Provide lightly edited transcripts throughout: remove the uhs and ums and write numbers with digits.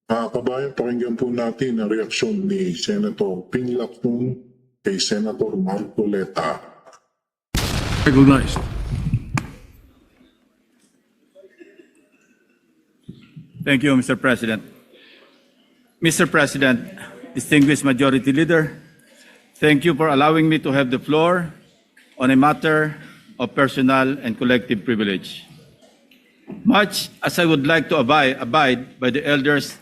Kabayan, pakinggan po natin ang reaksyon ni Senator Ping Lacson kay Senator Marcoleta. Recognized. Thank you, Mr. President. Mr. President, distinguished Majority Leader, thank you for allowing me to have the floor on a matter of personal and collective privilege. Much as I would like to abide by the elders,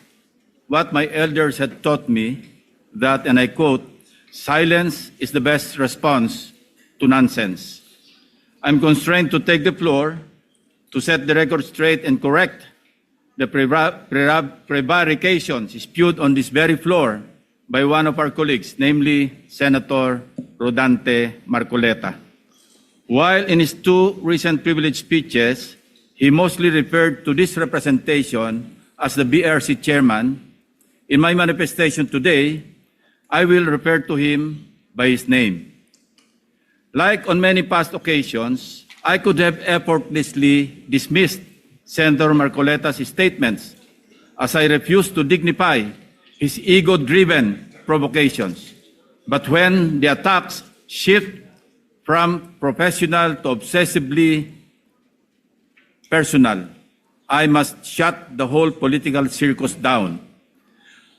what my elders had taught me, that, and I quote, silence is the best response to nonsense. I'm constrained to take the floor to set the record straight and correct the prevarications spewed on this very floor by one of our colleagues, namely Senator Rodante Marcoleta. While in his two recent privilege speeches, he mostly referred to this representation as the BRC chairman, in my manifestation today, I will refer to him by his name. Like on many past occasions, I could have effortlessly dismissed Senator Marcoleta's statements as I refuse to dignify his ego-driven provocations. But when the attacks shift from professional to obsessively personal, I must shut the whole political circus down,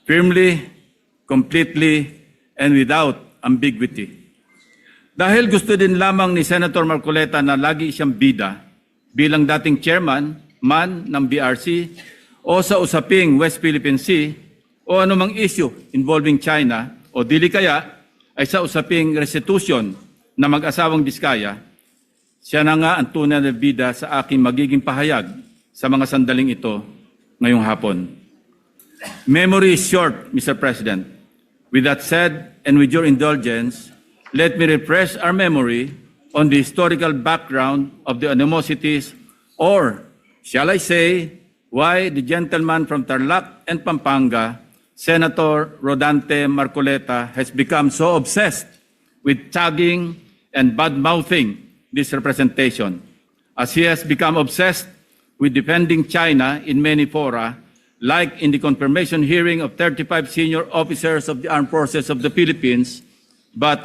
firmly, completely, and without ambiguity. Dahil gusto din lamang ni Senator Marcoleta na lagi siyang bida bilang dating chairman man ng BRC o sa usaping West Philippine Sea o anumang issue involving China o dili kaya ay sa usaping restitution na mag-asawang Diskaya, siya na nga ang tunay na bida sa aking magiging pahayag sa mga sandaling ito ngayong hapon. Memory is short, Mr. President. With that said, and with your indulgence, let me refresh our memory on the historical background of the animosities, or shall I say, why the gentleman from Tarlac and Pampanga, Senator Rodante Marcoleta, has become so obsessed with tagging and bad-mouthing this representation, as he has become obsessed with defending China in many fora, like in the confirmation hearing of 35 senior officers of the Armed Forces of the Philippines, but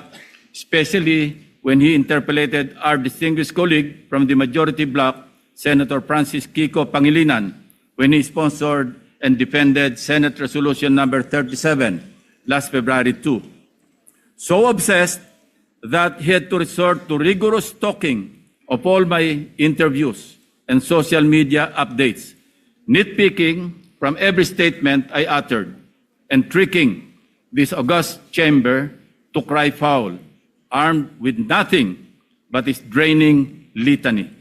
especially when he interpellated our distinguished colleague from the majority bloc, Senator Francis Kiko Pangilinan, when he sponsored and defended Senate Resolution number 37 last February 2. So obsessed that he had to resort to rigorous stalking of all my interviews and social media updates, nitpicking from every statement I uttered, and tricking this august chamber to cry foul, armed with nothing but his draining litany.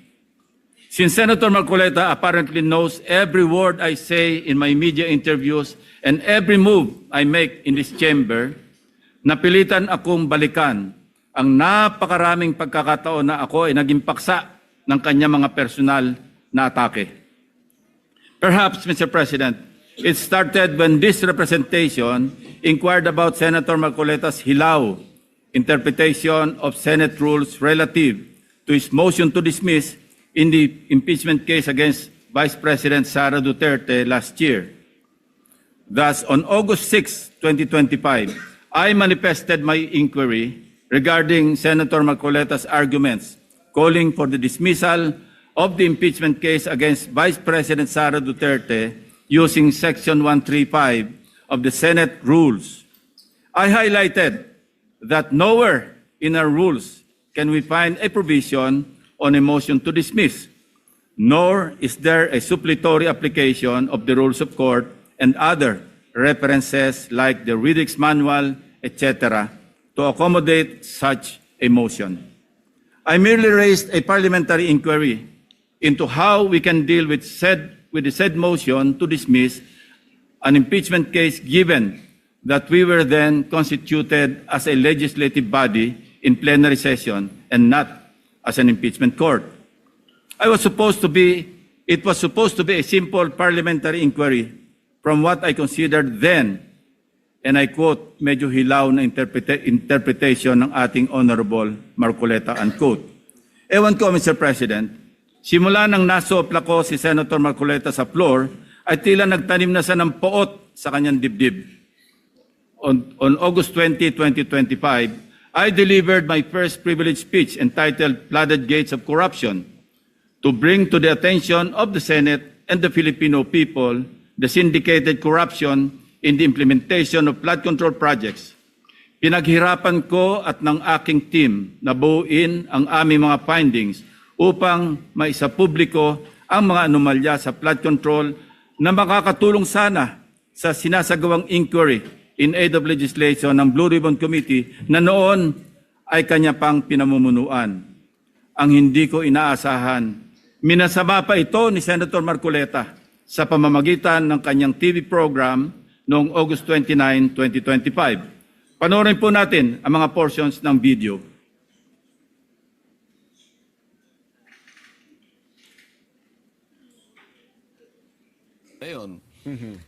Since Senator Marcoleta apparently knows every word I say in my media interviews and every move I make in this chamber, napilitan akong balikan ang napakaraming pagkakataon na ako ay naging paksa ng kanya mga personal na atake. Perhaps, Mr. President, it started when this representation inquired about Senator Marcoleta's hilaw interpretation of Senate rules relative to his motion to dismiss in the impeachment case against Vice President Sara Duterte last year. Thus, on August 6, 2025, I manifested my inquiry regarding Senator Marcoleta's arguments calling for the dismissal of the impeachment case against Vice President Sara Duterte using Section 135 of the Senate rules. I highlighted that nowhere in our rules can we find a provision on a motion to dismiss, nor is there a suppletory application of the rules of court and other references like the Riddick's Manual, etc., to accommodate such a motion. I merely raised a parliamentary inquiry into how we can deal with the said motion to dismiss an impeachment case, given that we were then constituted as a legislative body in plenary session and not as an impeachment court. It was supposed to be a simple parliamentary inquiry from what I considered then, and I quote, medyo hilaw na interpretation ng ating Honorable Marcoleta, unquote. Ewan ko, Mr. President, simula nang nasopla ko si Senator Marcoleta sa floor, ay tila nagtanim na siya ng poot sa kanyang dibdib. On August 20, 2025, I delivered my first privilege speech entitled Flooded Gates of Corruption to bring to the attention of the Senate and the Filipino people the syndicated corruption in the implementation of flood control projects. Pinaghirapan ko at ng aking team na buuin ang aming mga findings upang maisapubliko ang mga anomalya sa flood control na makakatulong sana sa sinasagawang inquiry in aid of legislation ng Blue Ribbon Committee na noon ay kanya pang pinamumunuan. Ang hindi ko inaasahan, minasama pa ito ni Senator Marcoleta sa pamamagitan ng kanyang TV program noong August 29, 2025. Panoorin po natin ang mga portions ng video. Ngayon,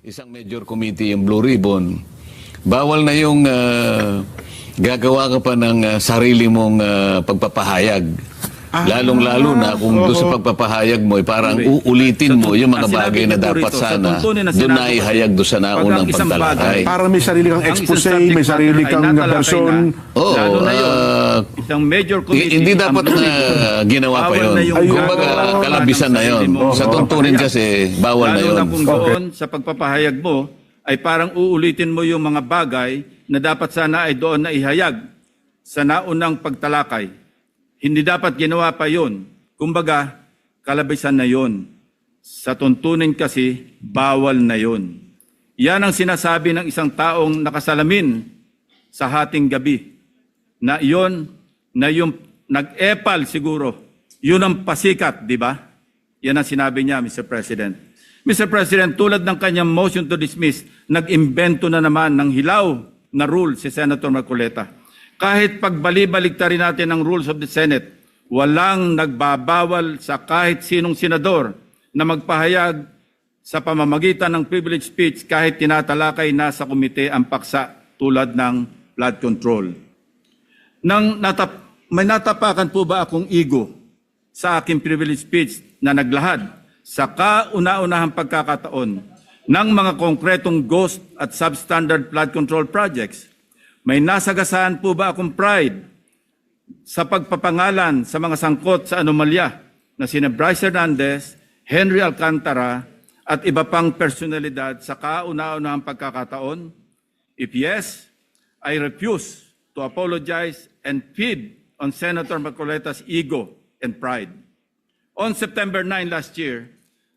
isang major committee yung Blue Ribbon, bawal na yung gagawa ka pa ng sarili mong pagpapahayag. Lalong-lalo na kung doon sa pagpapahayag mo, parang uulitin mo yung mga bagay na dapat sana doon na ihayag doon sa naunang pagtalakay. Para may sarili kang expose, may sarili kang version. Oo, isang major committee, hindi dapat na ginawa pa yun. Kumbaga, kalabisan na yun. Sa tuntunin kasi, bawal na yun. Lalo na kung doon sa pagpapahayag mo, ay parang uulitin mo yung mga bagay na dapat sana ay doon na ihayag sa naunang pagtalakay. Hindi dapat ginawa pa yun. Kumbaga, kalabisan na yun. Sa tuntunin kasi, bawal na yun. Yan ang sinasabi ng isang taong nakasalamin sa hating gabi. Na yung nag-epal siguro, yun ang pasikat, di ba? Yan ang sinabi niya, Mr. President. Mr. President, tulad ng kanyang motion to dismiss, nag-imbento na naman ng hilaw na rule si Senator Marcoleta. Kahit pagbali-baliktarin natin ang rules of the Senate, walang nagbabawal sa kahit sinong senador na magpahayag sa pamamagitan ng privilege speech kahit tinatalakay na sa komite ang paksa tulad ng flood control. May natapakan po ba akong ego sa aking privilege speech na naglahad sa kauna-unahang pagkakataon ng mga konkretong ghost at substandard flood control projects? May nasagasaan po ba akong pride sa pagpapangalan sa mga sangkot sa anomalya na sina Bryce Hernandez, Henry Alcantara at iba pang personalidad sa kauna-unahang pagkakataon? If yes, I refuse to apologize and feed on Senator Marcoleta's ego and pride. On September 9 last year,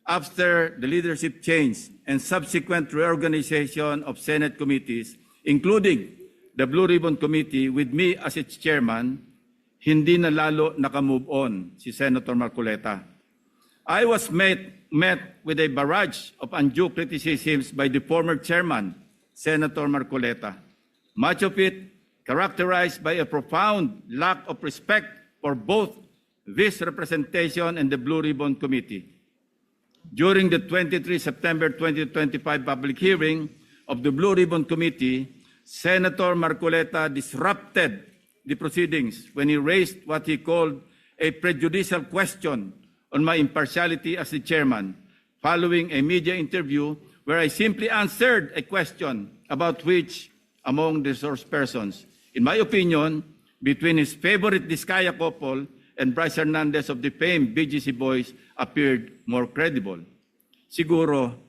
after the leadership change and subsequent reorganization of Senate committees, including the Blue Ribbon Committee with me as its chairman, hindi na lalo nakamove on si Senator Marcoleta. I was met with a barrage of undue criticisms by the former chairman, Senator Marcoleta. Much of it characterized by a profound lack of respect for both this representation and the Blue Ribbon Committee. During the 23 September 2025 public hearing of the Blue Ribbon Committee, Senator Marcoleta disrupted the proceedings when he raised what he called a prejudicial question on my impartiality as the chairman, following a media interview where I simply answered a question about which among the source persons, in my opinion, between his favorite Diskaya couple and Bryce Hernandez of the famed BGC Boys appeared more credible. Siguro,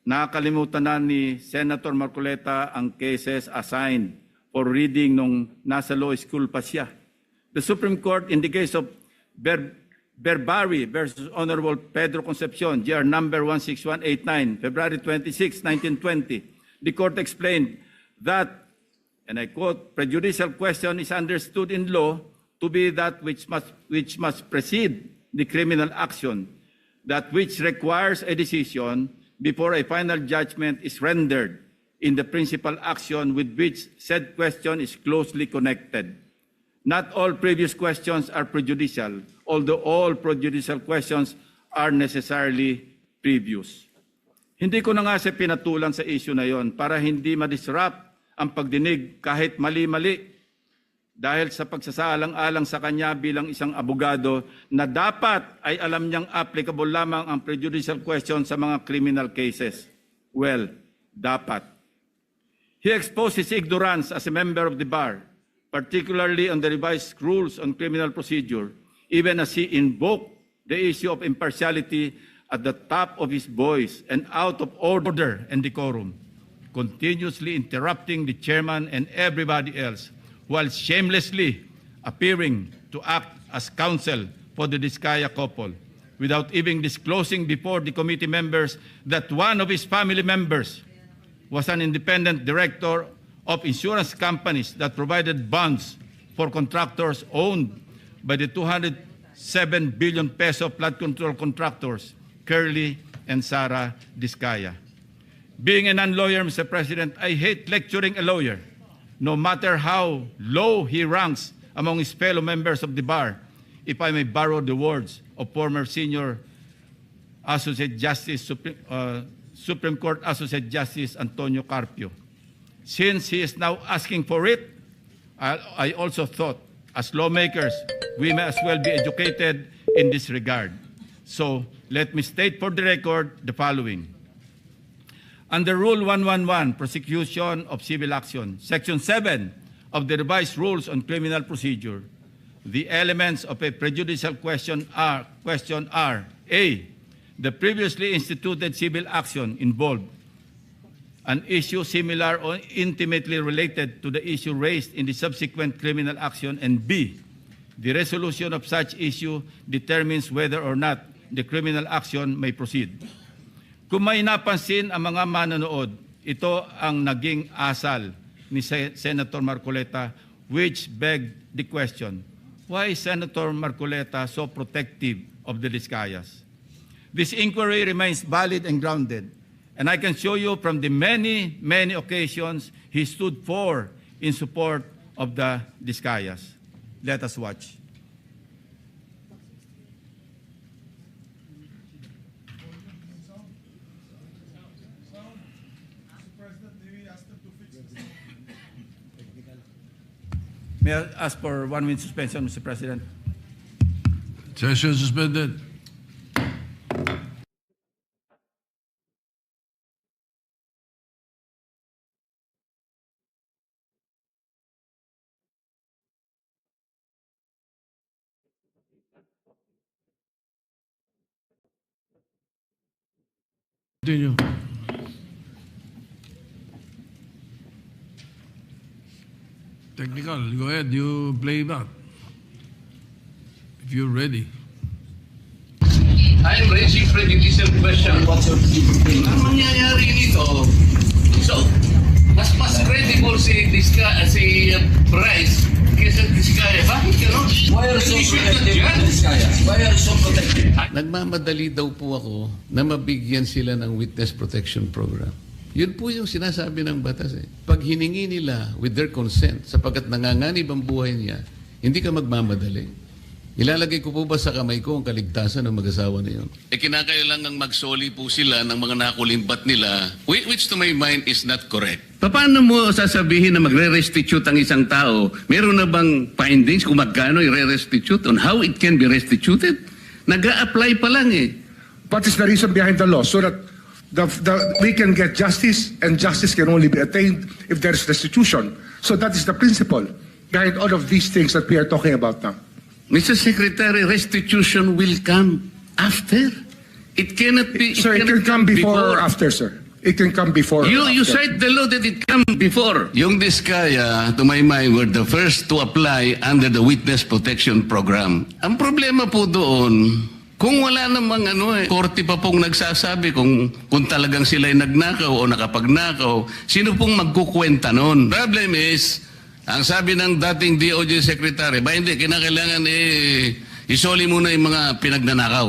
nakakalimutan na ni Senator Marcoleta ang cases assigned for reading nung nasa law school pa siya. The Supreme Court in the case of Berbari versus Honorable Pedro Concepcion, GR number 16189, February 26, 1920, the court explained that, and I quote, prejudicial question is understood in law to be that which must precede the criminal action, that which requires a decision before a final judgment is rendered in the principal action with which said question is closely connected. Not all previous questions are prejudicial, although all prejudicial questions are necessarily previous. Hindi ko na nga siya pinatulan sa issue na yon para hindi ma-disrupt ang pagdinig kahit mali-mali dahil sa pagsasaalang-alang sa kanya bilang isang abogado na dapat ay alam niyang applicable lamang ang prejudicial question sa mga criminal cases. Well, dapat. He exposed his ignorance as a member of the bar, particularly on the revised rules on criminal procedure, even as he invoked the issue of impartiality at the top of his voice and out of order and decorum, continuously interrupting the chairman and everybody else, while shamelessly appearing to act as counsel for the Diskaya couple, without even disclosing before the committee members that one of his family members was an independent director of insurance companies that provided bonds for contractors owned by the 207 billion peso flood control contractors, Curly and Sara Diskaya. Being a non-lawyer, Mr. President, I hate lecturing a lawyer, no matter how low he ranks among his fellow members of the bar, if I may borrow the words of former senior Associate Justice, Supreme Court Associate Justice Antonio Carpio. Since he is now asking for it, I also thought, as lawmakers, we may as well be educated in this regard. So let me state for the record the following. Under Rule 111, Prosecution of Civil Action, Section 7 of the Revised Rules on Criminal Procedure, the elements of a prejudicial question are A, the previously instituted civil action involved an issue similar or intimately related to the issue raised in the subsequent criminal action, and B, the resolution of such issue determines whether or not the criminal action may proceed. Kung may napansin ang mga manonood, ito ang naging asal ni Senator Marcoleta, which begged the question, why is Senator Marcoleta so protective of the Diskayas? This inquiry remains valid and grounded, and I can show you from the many, many occasions he stood for in support of the Diskayas. Let us watch. May I ask for 1 minute suspension, Mr. President? Session suspended. Continue. Technical, go ahead, you play that. If you're ready. I'm raising prejudicial question. Ang mangyayari nito, so, mas credible si Bryce kaysa Diskaya. Bakit gano'n? Why are you so protective of this guy? Why are you so protective? Nagmamadali daw po ako na mabigyan sila ng witness protection program. Yun po yung sinasabi ng batas eh. Pag hiningi nila with their consent, sapagkat nanganganib ang buhay niya, hindi ka magmamadali. Ilalagay ko po ba sa kamay ko ang kaligtasan ng mag-asawa na yun? Kinakailangang magsoli po sila ng mga nakulimbat nila, which to my mind is not correct. Paano mo sasabihin na magre-restitute ang isang tao? Meron na bang findings kung magkano i-restitute on how it can be restituted? Nag-a-apply pa lang eh. What is the reason behind the law? So that we can get justice, and justice can only be attained if there is restitution. So that is the principle behind all of these things that we are talking about now. Mr. Secretary, restitution will come after. It cannot be... Sir, it can come before or after, sir. It can come before. You cite the law that it come before. Yung Diskaya, to my mind, were the first to apply under the Witness Protection Program. Ang problema po doon, kung wala namang korte pa pong nagsasabi kung talagang sila'y nagnakaw o nakapagnakaw, sino pong magkukwenta noon? Problem is, ang sabi ng dating DOJ Secretary, ba hindi, kinakailangan isoli muna yung mga pinagnanakaw.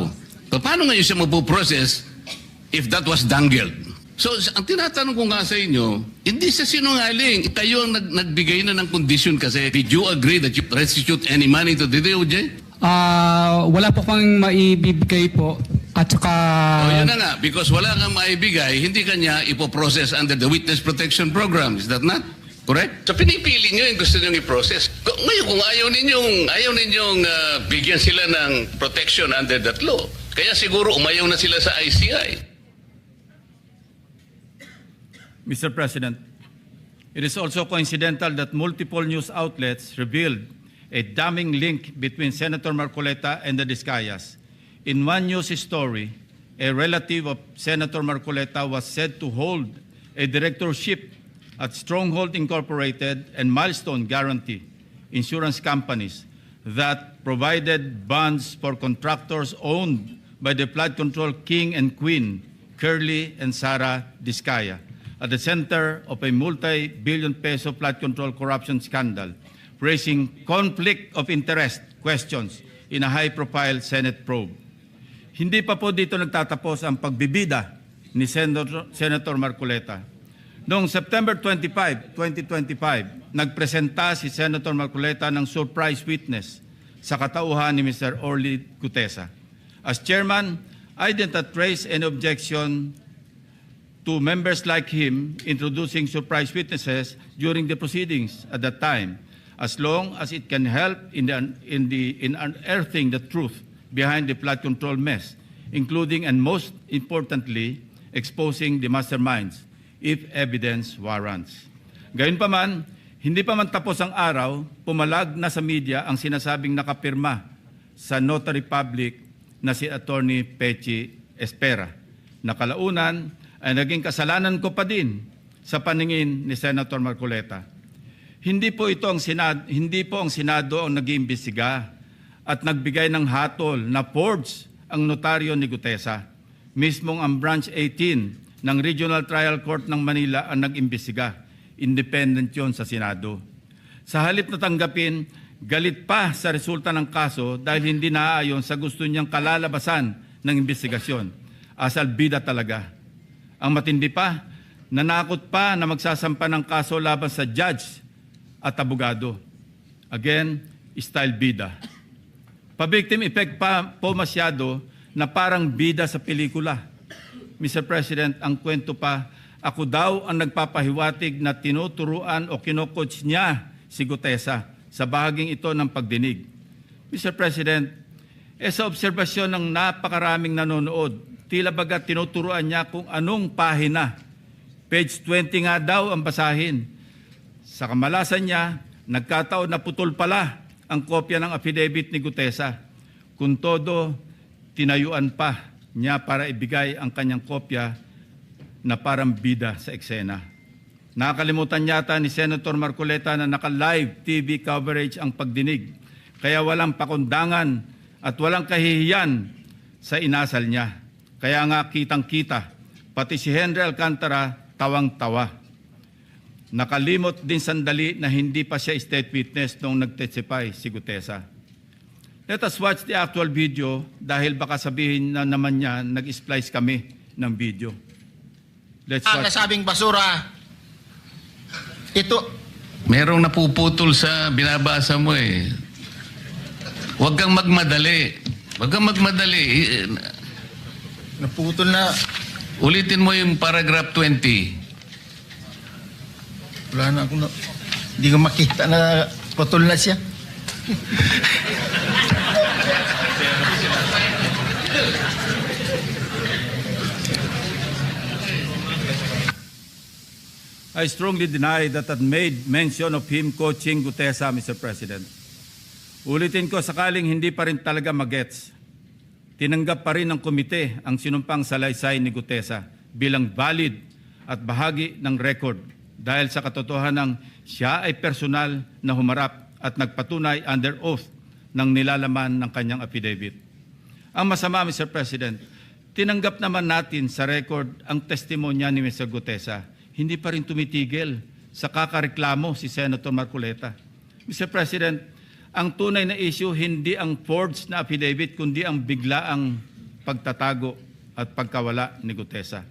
So, paano ngayon siya mapuprocess if that was dangled? So, ang tinatanong ko nga sa inyo, hindi sa sinungaling. Kayo ang nagbigay na ng condition kasi. Did you agree that you restitute any money to the DOJ? Wala po kang maibibigay po. At saka... yun na nga, because wala kang maibigay, hindi kanya ipoprocess under the Witness Protection Program. Is that not correct? So pinipili nyo yung gusto nyo i-process. Ngayon, kung ayaw ninyong bigyan sila ng protection under that law, kaya siguro umayaw na sila sa ICI. Mr. President, it is also coincidental that multiple news outlets revealed a damning link between Senator Marcoleta and the Discayas. In one news story, a relative of Senator Marcoleta was said to hold a directorship at Stronghold Incorporated and Milestone Guarantee insurance companies that provided bonds for contractors owned by the flood control king and queen, Curly and Sara Discaya, at the center of a multi-billion peso flood control corruption scandal, raising conflict of interest questions in a high-profile Senate probe. Hindi pa po dito nagtatapos ang pagbibida ni Senator Marcoleta. Noong September 25, 2025, nagpresenta si Senator Marcoleta ng surprise witness sa katauhan ni Mr. Orly Gutesa. As chairman, I did not raise any objection to members like him introducing surprise witnesses during the proceedings at that time, as long as it can help in unearthing the truth behind the flood control mess, including and most importantly, exposing the masterminds if evidence warrants. Gayunpaman, hindi pa man tapos ang araw, pumalag na sa media ang sinasabing nakapirma sa notary public na si Attorney Pechi Espera. Nakalaunan ay naging kasalanan ko pa din sa paningin ni Senator Marcoleta. Hindi po ang Senado ang nag-iimbestiga at nagbigay ng hatol na forged ang notaryo ni Gutesa. Mismong ang Branch 18 ng Regional Trial Court ng Manila ang nag-imbestiga. Independent yon sa Senado. Sa halip na tanggapin, galit pa sa resulta ng kaso dahil hindi naaayon sa gusto niyang kalalabasan ng imbestigasyon. Asal bida talaga. Ang matindi pa, nanakot pa na magsasampa ng kaso laban sa judge at abogado. Again, style bida. Pa-victim effect pa po masyado na parang bida sa pelikula. Mr. President, ang kwento pa, ako daw ang nagpapahiwatig na tinuturuan o kinocoach niya si Gutesa sa bahaging ito ng pagdinig. Mr. President, sa obserbasyon ng napakaraming nanonood, tila baga tinuturuan niya kung anong pahina. Page 20 nga daw ang basahin. Sa kamalasan niya, nagkataon na putol pala ang kopya ng affidavit ni Gutesa. Kung todo, tinayuan pa niya para ibigay ang kanyang kopya na parang bida sa eksena. Nakalimutan yata ni Senator Marcoleta na naka-live TV coverage ang pagdinig, kaya walang pakundangan at walang kahihiyan sa inasal niya. Kaya nga kitang-kita, pati si Henry Alcantara tawang-tawa. Nakalimot din sandali na hindi pa siya state witness nung nag-testify si Gutesa. Let us watch the actual video dahil baka sabihin na naman niya nag-splice kami ng video. Let's watch. Ang nasabing basura, ito. Merong napuputol sa binabasa mo eh. Huwag kang magmadali. Huwag kang magmadali. Naputol na. Ulitin mo yung paragraph 20. Wala na akong, hindi ko makita na putol na siya. I strongly deny that I made mention of him coaching Gutesa, Mr. President. Ulitin ko, sakaling hindi pa rin talaga magets, tinanggap pa rin ng komite ang sinumpang salaysay ni Gutesa bilang valid at bahagi ng record dahil sa katotohanan siya ay personal na humarap at nagpatunay under oath ng nilalaman ng kanyang affidavit. Ang masama, Mr. President, tinanggap naman natin sa record ang testimonya ni Mr. Gutesa. Hindi pa rin tumitigil sa kakareklamo si Senator Marcoleta. Mr. President, ang tunay na issue hindi ang forged na affidavit kundi ang biglaang pagtatago at pagkawala ni Gutesa.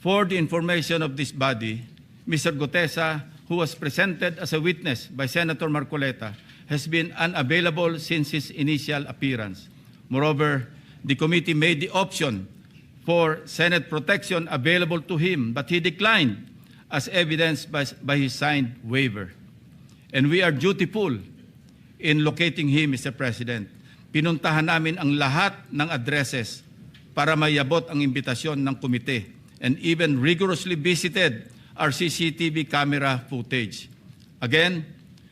For the information of this body, Mr. Gutesa, who was presented as a witness by Senator Marcoleta, has been unavailable since his initial appearance. Moreover, the committee made the option for Senate protection available to him, but he declined as evidenced by his signed waiver. And we are dutiful in locating him, Mr. President. Pinuntahan namin ang lahat ng addresses para mayabot ang imbitasyon ng komite and even rigorously visited our CCTV camera footage. Again,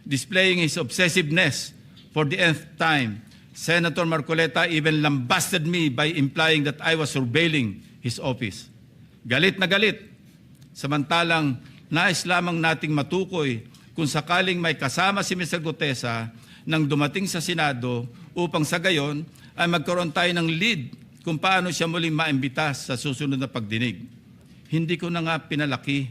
displaying his obsessiveness for the nth time, Senator Marcoleta even lambasted me by implying that I was surveilling his office. Galit na galit. Samantalang nais lamang nating matukoy kung sakaling may kasama si Mr. Gutesa nang dumating sa Senado upang sa gayon ay magkaroon tayo ng lead kung paano siya muling maimbita sa susunod na pagdinig. Hindi ko na nga pinalaki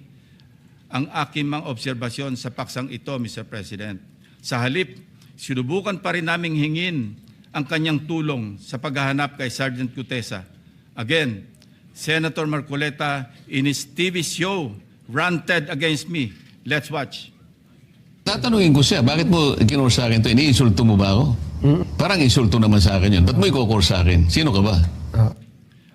ang aking mga obserbasyon sa paksang ito, Mr. President. Sa halip, sinubukan pa rin naming hingin ang kanyang tulong sa paghahanap kay Sergeant Gutesa. Again, Senator Marcoleta in his TV show ranted against me. Let's watch. Tatanungin ko siya, bakit mo kinur sa akin to? Iniinsulto mo ba ako? Parang insulto naman sa akin yun. Ba't mo ikukor sa akin? Sino ka ba?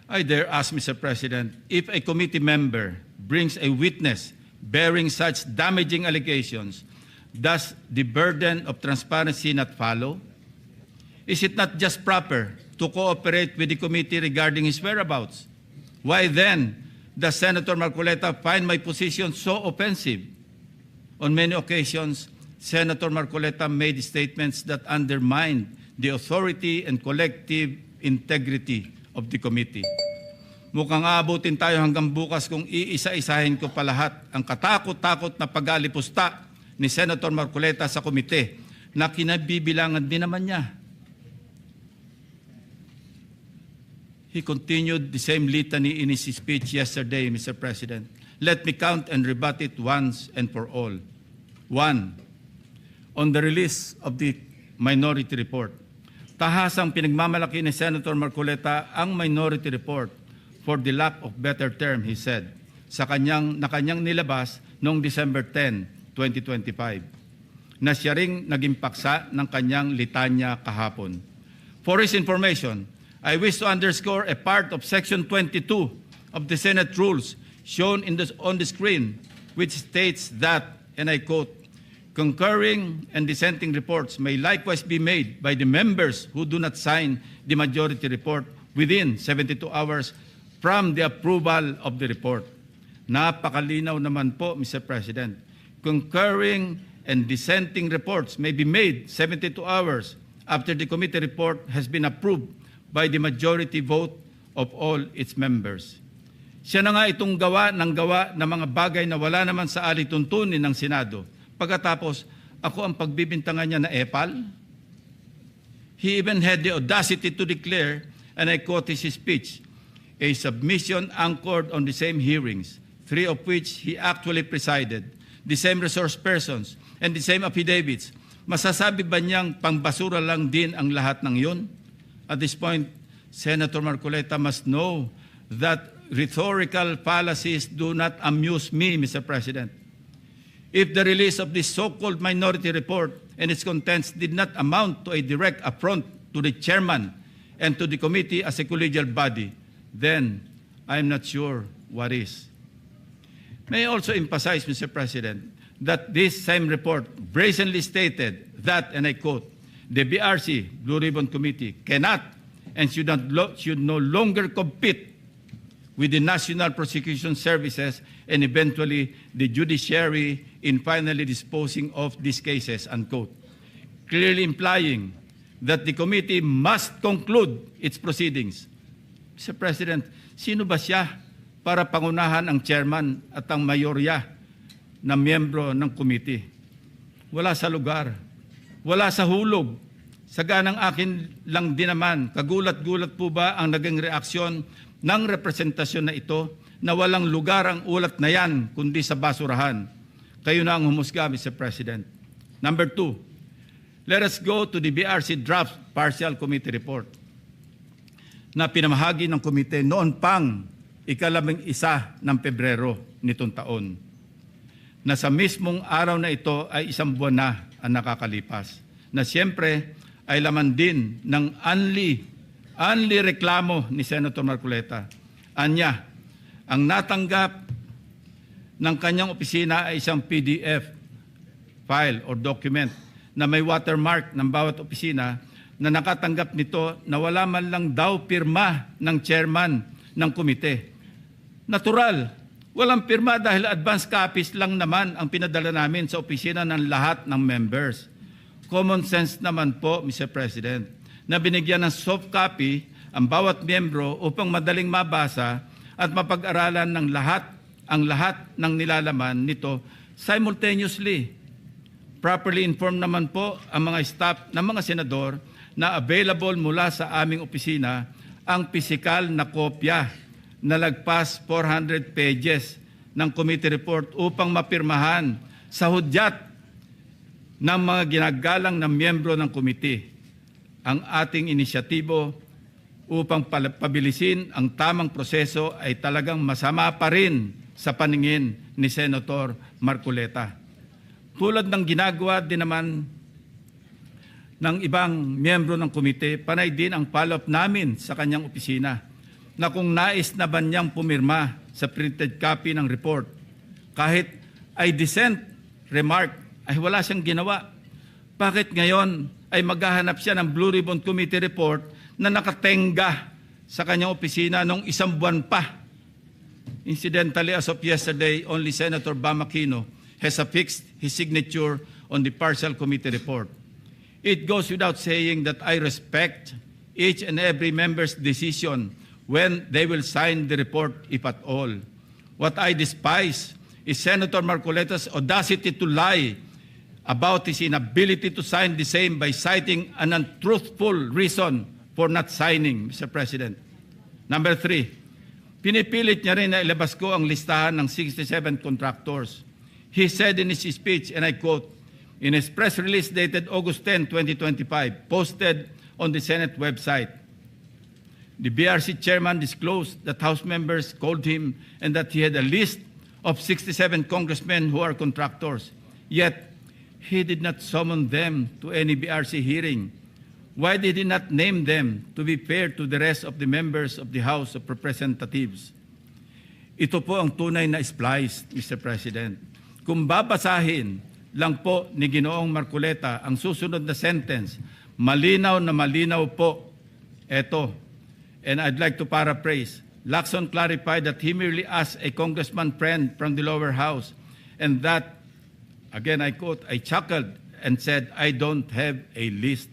I dare ask, Mr. President, if a committee member brings a witness bearing such damaging allegations, does the burden of transparency not follow? Is it not just proper to cooperate with the committee regarding his whereabouts? Why then does Senator Marcoleta find my position so offensive? On many occasions, Senator Marcoleta made statements that undermined the authority and collective integrity of the committee. Mukhang aabutin tayo hanggang bukas kung iisa-isahin ko pa lahat ang katakot-takot na pag-alipusta ni Senator Marcoleta sa komite na kinabibilangan din naman niya. He continued the same litany in his speech yesterday, Mr. President. Let me count and rebut it once and for all. 1. On the release of the minority report. Tahasang pinagmamalaki ni Senator Marcoleta ang minority report for the lack of better term, he said, na kanyang nilabas noong December 10, 2025, na siya ring naging paksa ng kanyang litanya kahapon. For his information, I wish to underscore a part of Section 22 of the Senate Rules shown on the screen, which states that, and I quote, concurring and dissenting reports may likewise be made by the members who do not sign the majority report within 72 hours from the approval of the report. Napakalinaw naman po, Mr. President. Concurring and dissenting reports may be made 72 hours after the committee report has been approved by the majority vote of all its members. Siya na nga itong gawa ng mga bagay na wala naman sa alituntunin ng Senado. Pagkatapos, ako ang pagbibintangan niya na epal. He even had the audacity to declare, and I quote his speech, a submission anchored on the same hearings, 3 of which he actually presided, the same resource persons, and the same affidavits. Masasabi ba niyang pangbasura lang din ang lahat ng yun? At this point, Senator Marcoleta must know that rhetorical fallacies do not amuse me, Mr. President. If the release of this so-called minority report and its contents did not amount to a direct affront to the chairman and to the committee as a collegial body, then I am not sure what is. May I also emphasize, Mr. President, that this same report brazenly stated that, and I quote, the BRC, Blue Ribbon Committee, cannot and should no longer compete with the National Prosecution Services and eventually the judiciary in finally disposing of these cases, unquote. Clearly implying that the committee must conclude its proceedings. Mr. President, sino ba siya para pangunahan ang chairman at ang mayorya na miyembro ng committee? Wala sa lugar, wala sa hulog. Saganang akin lang din naman, kagulat-gulat po ba ang naging reaksyon ng representasyon na ito na walang lugar ang ulat na yan kundi sa basurahan? Kayo na ang humusga, Mr. President. Number 2, let us go to the BRC draft partial committee report na pinamahagi ng komite noon pang ika-11 ng Pebrero nitong taon. Na sa mismong araw na ito ay 1 buwan na ang nakakalipas. Na siyempre ay laman din ng only reklamo ni Senator Marcoleta. Anya, ang natanggap ng kanyang opisina ay isang PDF file or document na may watermark ng bawat opisina na nakatanggap nito na wala man lang daw pirma ng chairman ng komite. Natural, Walang pirma dahil advance copies lang naman ang pinadala namin sa opisina ng lahat ng members. Common sense naman po, Mr. President, na binigyan ng soft copy ang bawat miyembro upang madaling mabasa at mapag-aralan ng ang lahat ng nilalaman nito simultaneously. Properly informed naman po ang mga staff ng mga senador na available mula sa aming opisina ang pisikal na kopya na lagpas 400 pages ng committee report upang mapirmahan sa hudyat ng mga ginagalang na miyembro ng committee. Ang ating inisyatibo upang pabilisin ang tamang proseso ay talagang masama pa rin sa paningin ni Senator Marcoleta. Tulad ng ginagawa din naman ng ibang miyembro ng komite, panay din ang follow-up namin sa kanyang opisina na kung nais na ba niyang pumirma sa printed copy ng report. Kahit ay dissent remark ay wala siyang ginawa. Bakit ngayon ay maghahanap siya ng Blue Ribbon Committee report na nakatenga sa kanyang opisina nung 1 buwan pa? Incidentally, as of yesterday, only Senator Bam Aquino has affixed his signature on the partial committee report. It goes without saying that I respect each and every member's decision when they will sign the report, if at all. What I despise is Senator Marcoleta's audacity to lie about his inability to sign the same by citing an untruthful reason for not signing, Mr. President. Number 3, pinipilit niya rin na ilabas ko ang listahan ng 67 contractors. He said in his speech, and I quote, in his press release dated August 10, 2025, posted on the Senate website, the BRC chairman disclosed that House members called him and that he had a list of 67 congressmen who are contractors. Yet, he did not summon them to any BRC hearing. Why did he not name them to be fair to the rest of the members of the House of Representatives? Ito po ang tunay na splice, Mr. President. Kung babasahin lang po ni Ginoong Marcoleta ang susunod na sentence, malinaw na malinaw po ito. And I'd like to paraphrase. Lacson clarified that he merely asked a congressman friend from the lower house and that, again I quote, I chuckled and said, I don't have a list.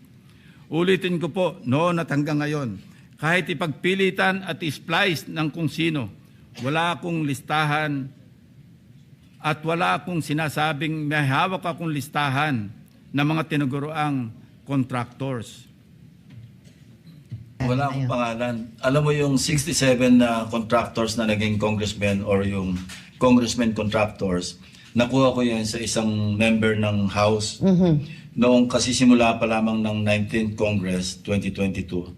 Ulitin ko po, noon at hanggang ngayon, kahit ipagpilitan at isplice ng kung sino, wala akong listahan at wala akong sinasabing may hawak akong listahan ng mga tinuguroang contractors. Wala akong pangalan. Alam mo yung 67 na contractors na naging congressmen or yung congressmen contractors, nakuha ko yan sa isang member ng House noong kasisimula pa lamang ng 19th Congress 2022.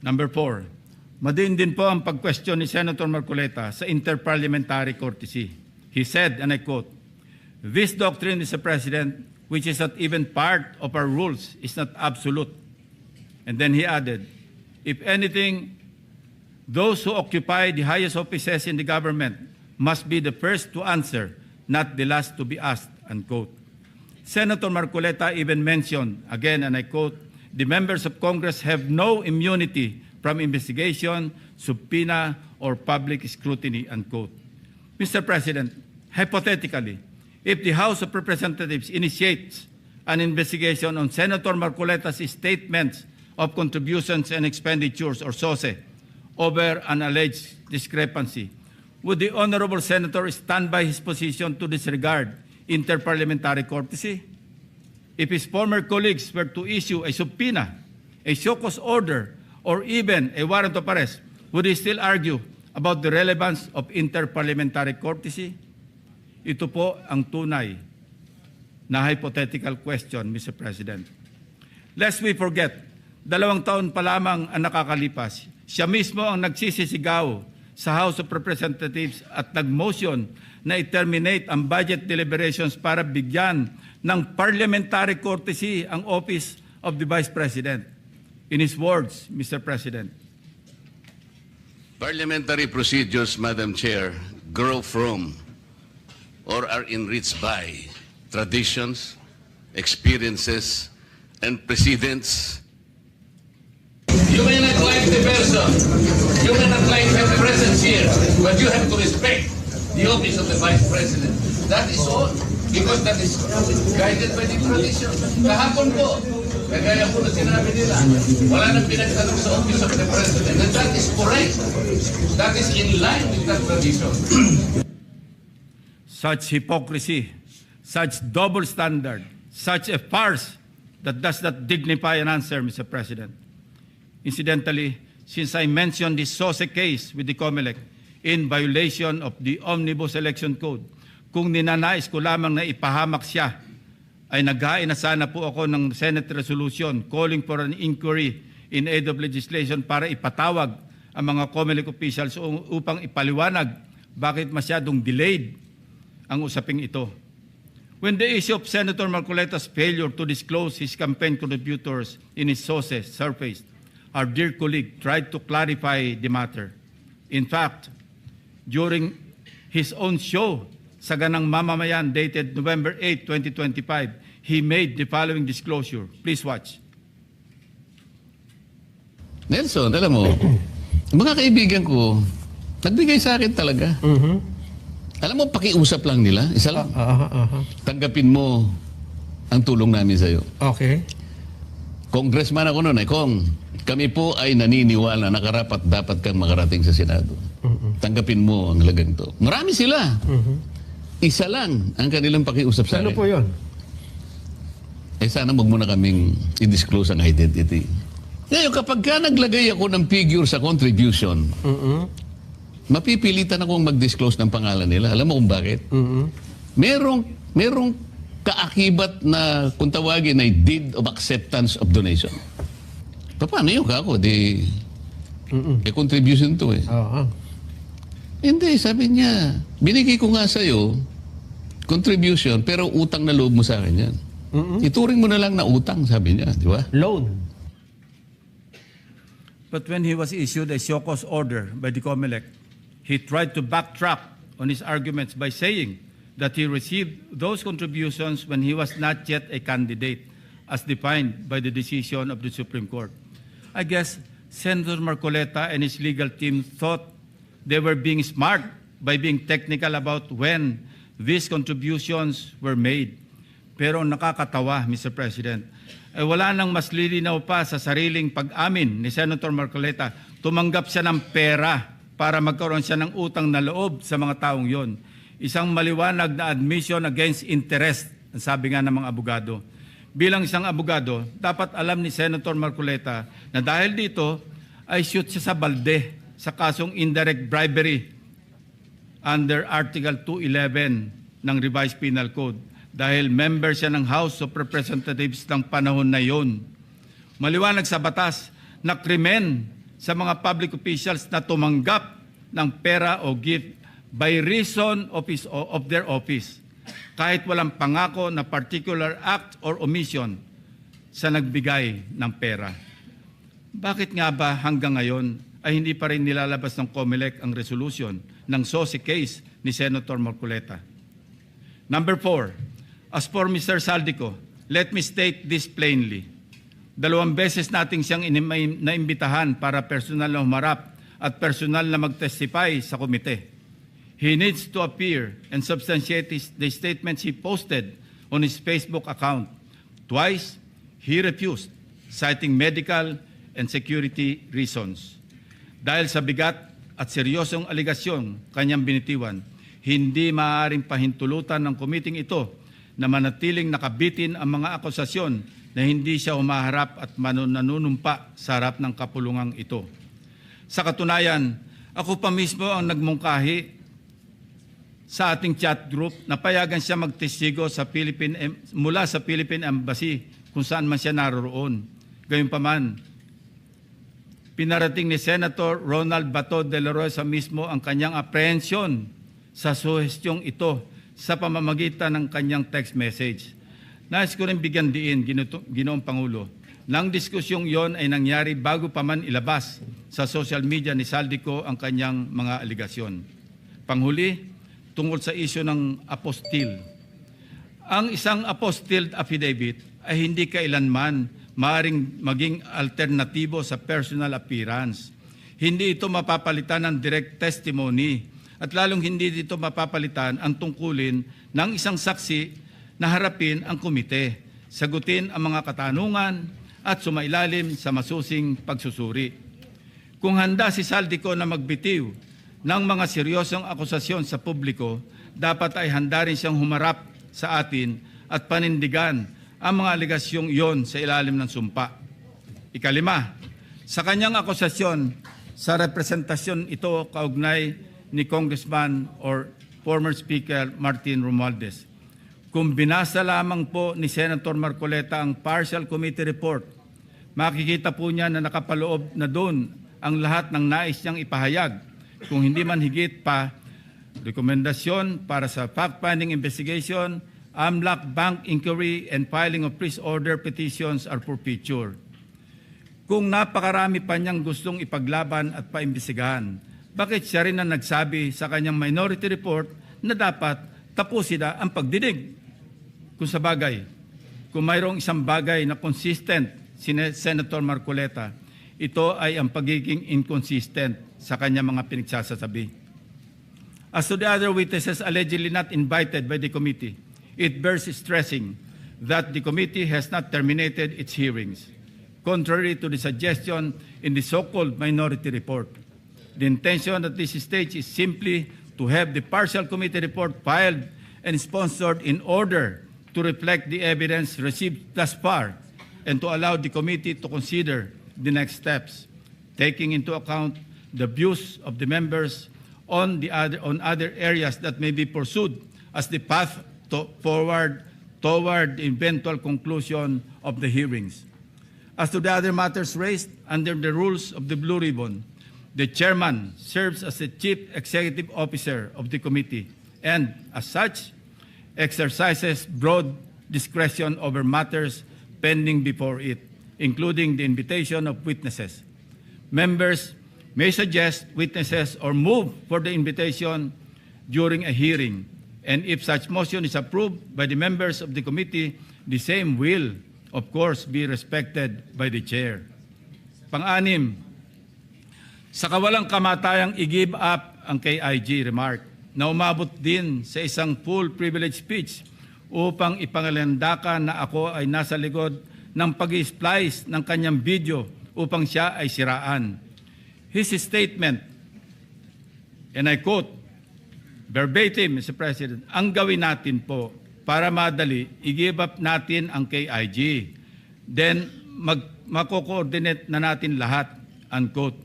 Number 4, madiin din po ang pag-question ni Senator Marcoleta sa interparliamentary courtesy. He said, and I quote, this doctrine, Mr. President, which is not even part of our rules, is not absolute. And then he added, if anything, those who occupy the highest offices in the government must be the first to answer, not the last to be asked, unquote. Senator Marcoleta even mentioned, again, and I quote, the members of Congress have no immunity from investigation, subpoena, or public scrutiny, unquote. Mr. President, hypothetically, if the House of Representatives initiates an investigation on Senator Marcoleta's statements of contributions and expenditures, or SOSE, over an alleged discrepancy, would the Honorable Senator stand by his position to disregard interparliamentary courtesy? If his former colleagues were to issue a subpoena, a show cause order, or even a warrant of arrest, would he still argue about the relevance of interparliamentary courtesy? Ito po ang tunay na hypothetical question, Mr. President. Lest we forget, 2 taon pa lamang ang nakakalipas, siya mismo ang nagsisisigaw sa House of Representatives at nag-motion na i-terminate ang budget deliberations para bigyan ng parliamentary courtesy ang Office of the Vice President. In his words, Mr. President, Parliamentary procedures, Madam Chair, grow from or are enriched by traditions, experiences, and precedents. You may not like the person, you may not like her presence here, but you have to respect the office of the Vice President. That is all. Because that is guided by the tradition. Kahapon po, kagaya po na sinabi nila, wala nang pinagtanong sa office of the President. And that is correct. That is in line with that tradition. Such hypocrisy, such double standard, such a farce that does not dignify an answer, Mr. President. Incidentally, since I mentioned the SOSE case with the COMELEC in violation of the Omnibus Election Code, kung ninanais ko lamang na ipahamak siya, ay naghain na sana po ako ng Senate resolution calling for an inquiry in aid of legislation para ipatawag ang mga COMELEC officials upang ipaliwanag bakit masyadong delayed ang usaping ito. When the issue of Senator Marcoleta's failure to disclose his campaign contributors in his sources surfaced, our dear colleague tried to clarify the matter. In fact, during his own show sa Ganang Mamamayan dated November 8, 2025, he made the following disclosure. Please watch. Nelson, alam mo, mga kaibigan ko, nagbigay sa akin talaga. Alam mo, pakiusap lang nila. Isa lang. Tanggapin mo ang tulong namin sa'yo. Okay. Congressman ako noon, Kong, kami po ay naniniwala na karapat dapat kang makarating sa Senado. Tanggapin mo ang halagang to. Marami sila. Isa lang ang kanilang pakiusap sa akin. Ano po yun? Eh sana wag mo na kaming i-disclose ang identity. Ngayon, kapag ka naglagay ako ng figure sa contribution, mapipilitan akong mag-disclose ng pangalan nila. Alam mo kung bakit? Merong kaakibat na kung tawagin ay deed of acceptance of donation. Paano yun ka ako? Contribution to eh. Hindi, sabi niya, binigay ko nga sa'yo contribution pero utang na loob mo sa akin yan. Ituring mo na lang na utang, sabi niya, di ba? Loan. But when he was issued a show cause order by the COMELEC, he tried to backtrack on his arguments by saying that he received those contributions when he was not yet a candidate, as defined by the decision of the Supreme Court. I guess Senator Marcoleta and his legal team thought they were being smart by being technical about when these contributions were made. Pero nakakatawa, Mr. President, wala nang mas lilinaw pa sa sariling pag-amin ni Senator Marcoleta. Tumanggap siya ng pera para magkaroon siya ng utang na loob sa mga taong yon. Isang maliwanag na admission against interest, sabi nga ng mga abogado. Bilang isang abogado, dapat alam ni Senator Marcoleta na dahil dito ay shoot siya sa balde sa kasong indirect bribery under Article 211 ng Revised Penal Code dahil member siya ng House of Representatives ng panahon na yon. Maliwanag sa batas na krimen sa mga public officials na tumanggap ng pera o gift by reason of their office kahit walang pangako na particular act or omission sa nagbigay ng pera. Bakit nga ba hanggang ngayon ay hindi pa rin nilalabas ng COMELEC ang resolution ng SOSE case ni Senator Marcoleta? Number 4, as for Mr. Saldico, let me state this plainly. 2 beses nating siyang naimbitahan para personal na humarap at personal na mag-testify sa komite. He needs to appear and substantiate the statements he posted on his Facebook account. Twice, he refused, citing medical and security reasons. Dahil sa bigat at seryosong aligasyon kanyang binitiwan, hindi maaaring pahintulutan ng komiting ito na manatiling nakabitin ang mga akusasyon na hindi siya humaharap at nanunumpa sa harap ng kapulungang ito. Sa katunayan, ako pa mismo ang nagmungkahi sa ating chat group na payagan siya magtestigo sa mula sa Philippine Embassy kung saan man siya naroroon. Gayunpaman, pinarating ni Senator Ronald Bato de la Rosa mismo ang kanyang apprehension sa suhestyong ito sa pamamagitan ng kanyang text message. Nais ko rin bigyan diin, Ginoong Pangulo, nang diskusyong yon ay nangyari bago pa man ilabas sa social media ni Saldico ang kanyang mga aligasyon. Panghuli, tungkol sa isyu ng apostille. Ang isang apostille affidavit ay hindi kailanman maaaring maging alternatibo sa personal appearance. Hindi ito mapapalitan ng direct testimony at lalong hindi dito mapapalitan ang tungkulin ng isang saksi na harapin ang komite, sagutin ang mga katanungan at sumailalim sa masusing pagsusuri. Kung handa si Saldico na magbitiw ng mga seryosong akusasyon sa publiko, dapat ay handa rin siyang humarap sa atin at panindigan ang mga alegasyong iyon sa ilalim ng sumpa. Ikalima, sa kanyang akusasyon sa representasyon ito kaugnay ni Congressman or former Speaker Martin Romualdez. Kung binasa lamang po ni Senator Marcoleta ang partial committee report, makikita po niya na nakapaloob na doon ang lahat ng nais niyang ipahayag. Kung hindi man higit pa, rekomendasyon para sa fact-finding investigation, AMLAC bank inquiry and filing of freeze order petitions are for future. Kung napakarami pa niyang gustong ipaglaban at paimbestigahan, bakit siya rin ang nagsabi sa kanyang minority report na dapat tapusin na ang pagdinig? Kung sa bagay, kung mayroong isang bagay na consistent si Senator Marcoleta, ito ay ang pagiging inconsistent sa kanyang mga pinagsasabi. As to the other witnesses allegedly not invited by the committee, it bears stressing that the committee has not terminated its hearings, contrary to the suggestion in the so-called minority report. The intention at this stage is simply to have the partial committee report filed and sponsored in order to reflect the evidence received thus far and to allow the committee to consider the next steps, taking into account the views of the members on other areas that may be pursued as the path forward toward the eventual conclusion of the hearings. As to the other matters raised under the rules of the Blue Ribbon, the chairman serves as the chief executive officer of the committee and, as such, exercises broad discretion over matters pending before it, including the invitation of witnesses. Members may suggest witnesses or move for the invitation during a hearing, and if such motion is approved by the members of the committee, the same will, of course, be respected by the chair. Pang-anim, sa kawalang kamatayang i-give up ang KIG remark na umabot din sa isang full privilege speech upang ipangalandakan na ako ay nasa likod ng pag-splice ng kanyang video upang siya ay siraan. His statement, and I quote, verbatim, Mr. President, ang gawin natin po para madali, i-give up natin ang KIG. Then, mako-coordinate na natin lahat, unquote.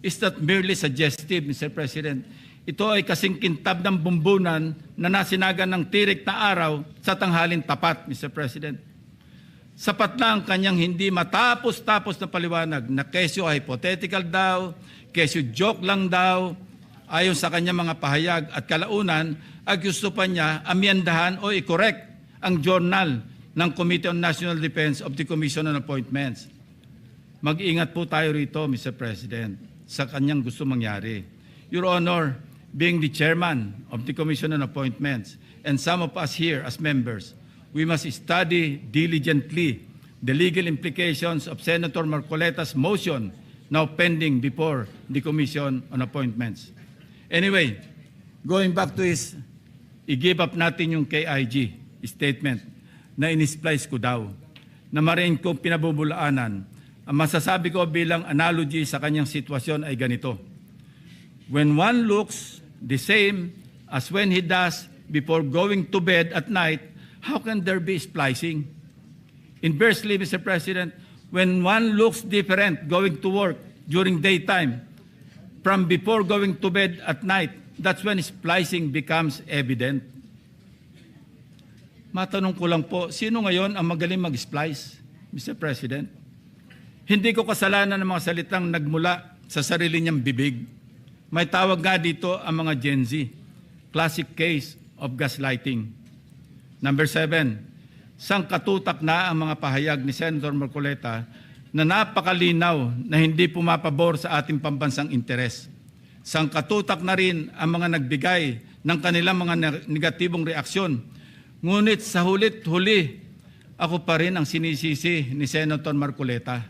Is that merely suggestive, Mr. President? Ito ay kasing kintab ng bumbunan na nasinagan ng tirik na araw sa tanghalin tapat, Mr. President. Sapat na ang kanyang hindi matapos-tapos na paliwanag na kesyo hypothetical daw, kesyo joke lang daw, ayon sa kanyang mga pahayag at kalaunan ay gusto pa niya amyendahan o i-correct ang journal ng Committee on National Defense of the Commission on Appointments. Mag-ingat po tayo rito, Mr. President, sa kanyang gusto mangyari. Your Honor, being the chairman of the Commission on Appointments and some of us here as members, we must study diligently the legal implications of Senator Marcoleta's motion now pending before the Commission on Appointments. Anyway, going back to his i-give up natin yung KIG statement na in-splice ko daw, na marin kong pinabubulaanan, ang masasabi ko bilang analogy sa kanyang sitwasyon ay ganito. When one looks the same as when he does before going to bed at night, how can there be splicing? Inversely, Mr. President, when one looks different going to work during daytime from before going to bed at night, that's when splicing becomes evident. Matanong ko lang po, sino ngayon ang magaling mag-splice, Mr. President? Hindi ko kasalanan ng mga salitang nagmula sa sarili niyang bibig. May tawag nga dito ang mga Gen Z, classic case of gaslighting. Number 7, sangkatutak na ang mga pahayag ni Senator Marcoleta na napakalinaw na hindi pumapabor sa ating pambansang interes. Sangkatutak na rin ang mga nagbigay ng kanilang mga negatibong reaksyon. Ngunit sa hulit-huli ako pa rin ang sinisisi ni Senator Marcoleta.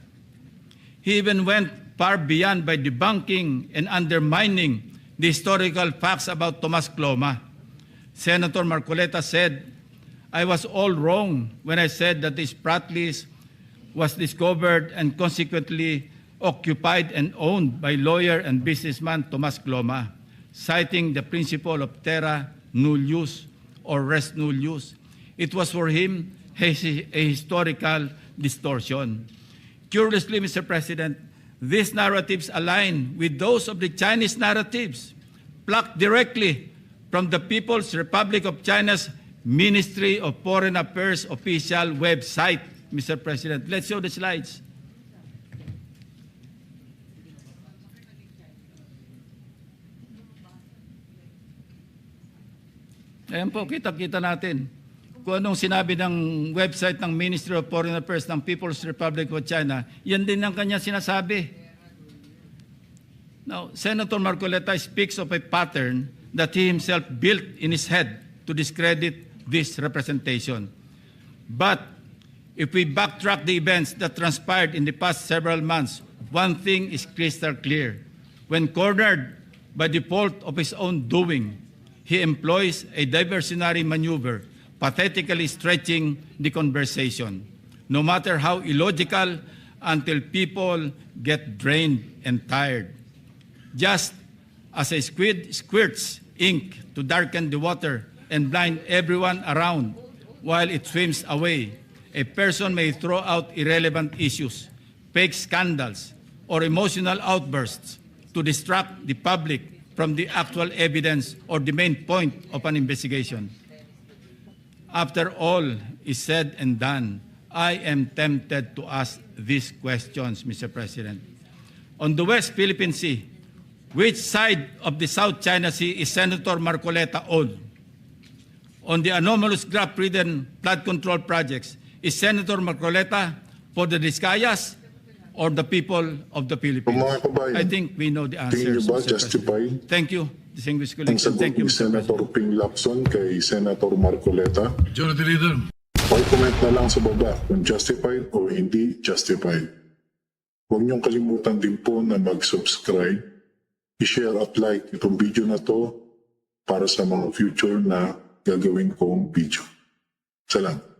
He even went far beyond by debunking and undermining the historical facts about Tomas Cloma. Senator Marcoleta said, I was all wrong when I said that this frat list was discovered and consequently occupied and owned by lawyer and businessman Tomas Cloma, citing the principle of terra nullius or res nullius. It was for him a historical distortion. Curiously, Mr. President, these narratives align with those of the Chinese narratives, plucked directly from the People's Republic of China's Ministry of Foreign Affairs official website, Mr. President. Let's show the slides. Ayan po, kita-kita natin kung anong sinabi ng website ng Ministry of Foreign Affairs ng People's Republic of China. Yan din ang kanya sinasabi. Now, Senator Marcoleta speaks of a pattern that he himself built in his head to discredit this representation. But if we backtrack the events that transpired in the past several months, one thing is crystal clear. When cornered by the fault of his own doing, he employs a diversionary maneuver, pathetically stretching the conversation, no matter how illogical, until people get drained and tired. Just as a squid squirts ink to darken the water and blind everyone around while it swims away, a person may throw out irrelevant issues, fake scandals, or emotional outbursts to distract the public from the actual evidence or the main point of an investigation. After all is said and done, I am tempted to ask these questions, Mr. President. On the West Philippine Sea, which side of the South China Sea is Senator Marcoleta on? On the anomalous graft-ridden flood control projects, is Senator Marcoleta for the Discayas or the people of the Philippines? Mga kabayan, I think we know the tingin answers. niyo ba Mr. President. justified Thank you, distinguished ang colleagues. sagot Thank you, ni Mr. President. Senator Ping Lacson kay Senator Marcoleta? Majority Leader. Pag-comment na lang sa baba kung justified o hindi justified. Huwag niyong kalimutan din po na mag-subscribe, i-share at like itong video na to para sa mga future na gagawin kong video. Salamat.